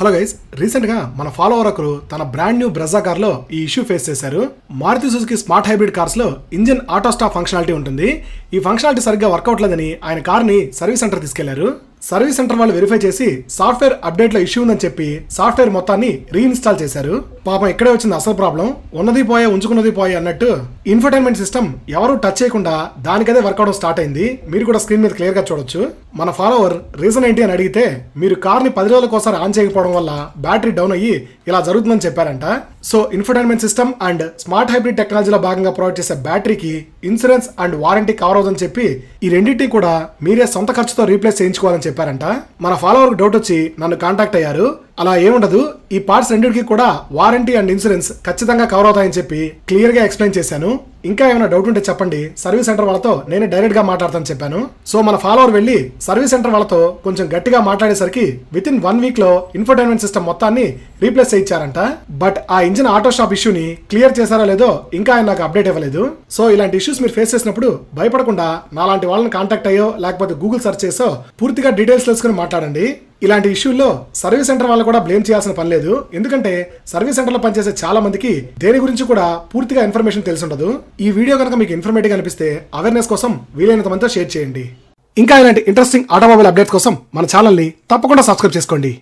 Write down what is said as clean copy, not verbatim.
Hello guys, రీసెంట్గా మన follower ఒకరు తన బ్రాండ్ న్యూ బ్రెజా కార్లో ఈ ఇష్యూ ఫేస్ చేశారు. మారుతి సుజుకి స్మార్ట్ హైబ్రిడ్ కార్స్లో ఇంజిన్ ఆటో స్టాప్ ఫంక్షనాలిటీ ఉంటుంది. ఈ ఫంక్షనాలిటీ సరిగ్గా వర్కౌట్ లేదని ఆయన కార్ని సర్వీస్ సెంటర్ తీసుకెళ్లారు. సర్వీస్ సెంటర్ వాళ్ళు వెరిఫై చేసి సాఫ్ట్వేర్ అప్డేట్లో ఇష్యూ ఉందని చెప్పి సాఫ్ట్వేర్ మొత్తాన్ని రీఇన్స్టాల్ చేశారు. పాపం ఇక్కడే వచ్చింది అసలు ప్రాబ్లం. ఉన్నది పోయే ఉంచుకున్నది పోయే అన్నట్టు ఇన్ఫర్టైన్మెంట్ సిస్టమ్ ఎవరు టచ్ చేయకుండా దానికదే వర్క్ అవడం స్టార్ట్ అయింది. మీరు కూడా స్క్రీన్ మీద క్లియర్ గా చూడొచ్చు. మన ఫాలోవర్ రీజన్ ఏంటి అని అడిగితే మీరు కార్ని 10 రోజులకు ఒకసారి ఆన్ చేయకపోవడం వల్ల బ్యాటరీ డౌన్ అయ్యి ఇలా జరుగుతుందని చెప్పారంట. So infotainment system and smart hybrid టెక్నాలజీలో భాగంగా ప్రొవైడ్ చేసే బ్యాటరీకి ఇన్సూరెన్స్ అండ్ వారంటీ కవర్ అవుతుందని చెప్పి ఈ రెండింటినీ కూడా మీరే సొంత ఖర్చుతో రీప్లేస్ చేయించుకోవాలని చెప్పారంట. మన ఫాలోవర్ డౌట్ వచ్చి నన్ను కాంటాక్ట్ అయ్యారు. అలా ఏముండదు, ఈ పార్ట్స్ రెండింటికి కూడా వారంటీ అండ్ ఇన్సూరెన్స్ ఖచ్చితంగా కవర్ అవుతాయని చెప్పి క్లియర్ గా ఎక్స్ప్లెయిన్ చేశాను. ఇంకా ఏమైనా డౌట్ ఉంటే చెప్పండి, సర్వీస్ సెంటర్ వాళ్ళతో నేనే డైరెక్ట్ గా మాట్లాడతాను చెప్పాను. సో మన ఫాలోవర్ వెళ్ళి సర్వీస్ సెంటర్ వాళ్ళతో కొంచెం గట్టిగా మాట్లాడేసరికి విత్ ఇన్ 1 వీక్ లో ఇన్ఫర్టైన్మెంట్ సిస్టమ్ మొత్తాన్ని రీప్లేస్ చేయించారంట. బట్ ఆ ఇంజిన్ ఆటో షాప్ ఇష్యూని క్లియర్ చేశారో లేదో ఇంకా ఆయన నాకు అప్డేట్ ఇవ్వలేదు. సో ఇలాంటి ఇష్యూస్ మీరు ఫేస్ చేసినప్పుడు భయపడకుండా నాలాంటి వాళ్ళని కాంటాక్ట్ అయ్యో లేకపోతే గూగుల్ సెర్చ్ చేసో పూర్తిగా డీటెయిల్స్ తెలుసుకుని మాట్లాడండి. ఇలాంటి ఇష్యూల్లో సర్వీస్ సెంటర్ వాళ్ళు కూడా బ్లేమ్ చేయాల్సిన పని లేదు. ఎందుకంటే సర్వీస్ సెంటర్ లో పనిచేసే చాలా మందికి దేని గురించి కూడా పూర్తిగా ఇన్ఫర్మేషన్ తెలిసి ఉండదు. ఈ వీడియో కనుక మీకు ఇన్ఫర్మేటివ్ అనిపిస్తే అవేర్నెస్ కోసం వీలైనంత మందితో షేర్ చేయండి. ఇంకా ఇలాంటి ఇంట్రెస్టింగ్ ఆటోమొబైల్ అప్డేట్స్ కోసం మన ఛానల్ ని తప్పకుండా సబ్స్క్రైబ్ చేసుకోండి.